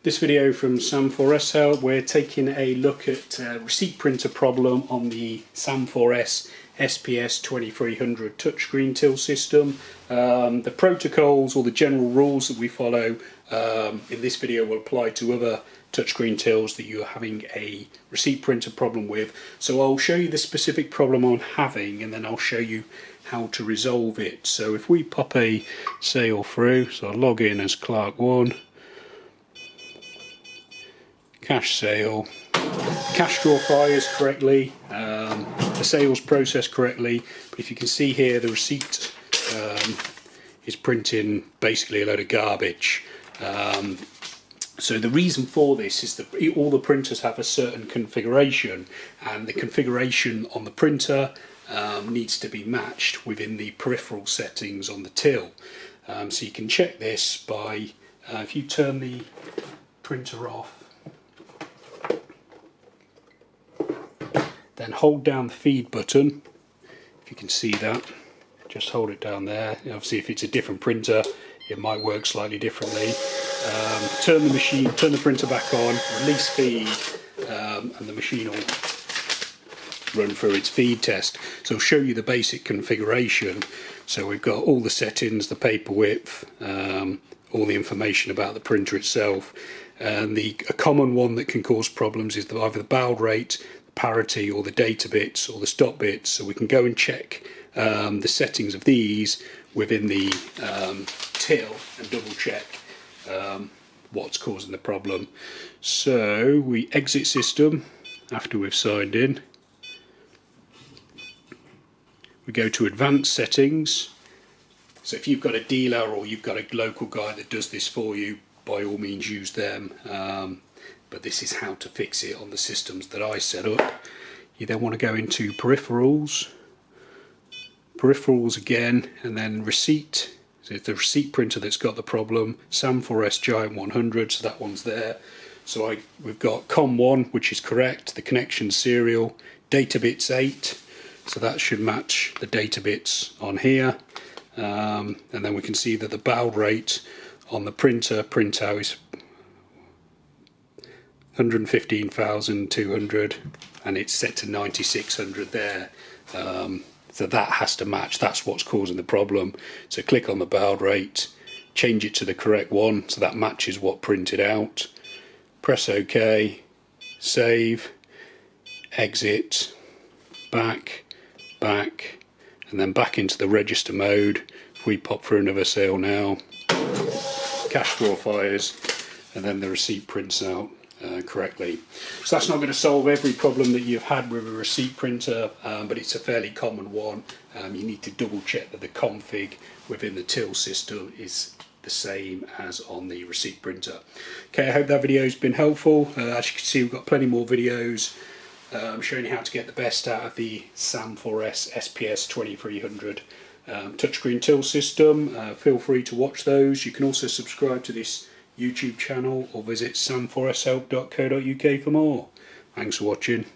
This video from Sam4S Help, we're taking a look at a receipt printer problem on the Sam4S SPS 2300 touchscreen till system. The protocols or the general rules that we follow in this video will apply to other touchscreen tills that you're having a receipt printer problem with. So I'll show you the specific problem I'm having and then I'll show you how to resolve it. So if we pop a sale through, so I'll log in as Clark1, cash sale, cash draw fires correctly, the sales processed correctly, but if you can see here the receipt is printing basically a load of garbage. So the reason for this is that all the printers have a certain configuration, and the configuration on the printer needs to be matched within the peripheral settings on the till. So you can check this by, if you turn the printer off, then hold down the feed button. If you can see that, just hold it down there. Obviously if it's a different printer it might work slightly differently. Turn the printer back on, release feed, and the machine will run through its feed test. So I'll show you the basic configuration. So we've got all the settings, the paper width, all the information about the printer itself, and a common one that can cause problems is either the baud rate, parity, or the data bits or the stop bits. So we can go and check the settings of these within the till and double check what's causing the problem. So we exit system after we've signed in. We go to advanced settings. So if you've got a dealer or you've got a local guy that does this for you, by all means use them. But this is how to fix it on the systems that I set up. You then want to go into peripherals again, and then receipt. So it's the receipt printer that's got the problem. Sam4S Giant 100, so that one's there. So we've got COM1, which is correct, the connection serial, data bits 8, so that should match the data bits on here. And then we can see that the baud rate on the printout is 115,200 and it's set to 9,600 there. So that has to match, that's what's causing the problem. So click on the baud rate, change it to the correct one so that matches what printed out. Press OK, save, exit, back, and then back into the register mode. If we pop through another sale now, cash draw fires, and then the receipt prints out correctly. So that's not going to solve every problem that you've had with a receipt printer, but it's a fairly common one. You need to double check that the config within the till system is the same as on the receipt printer. Okay, I hope that video has been helpful. As you can see, we've got plenty more videos showing you how to get the best out of the Sam4S SPS 2300 touchscreen till system. Feel free to watch those. You can also subscribe to this YouTube channel or visit sam4shelp.co.uk for more. Thanks for watching.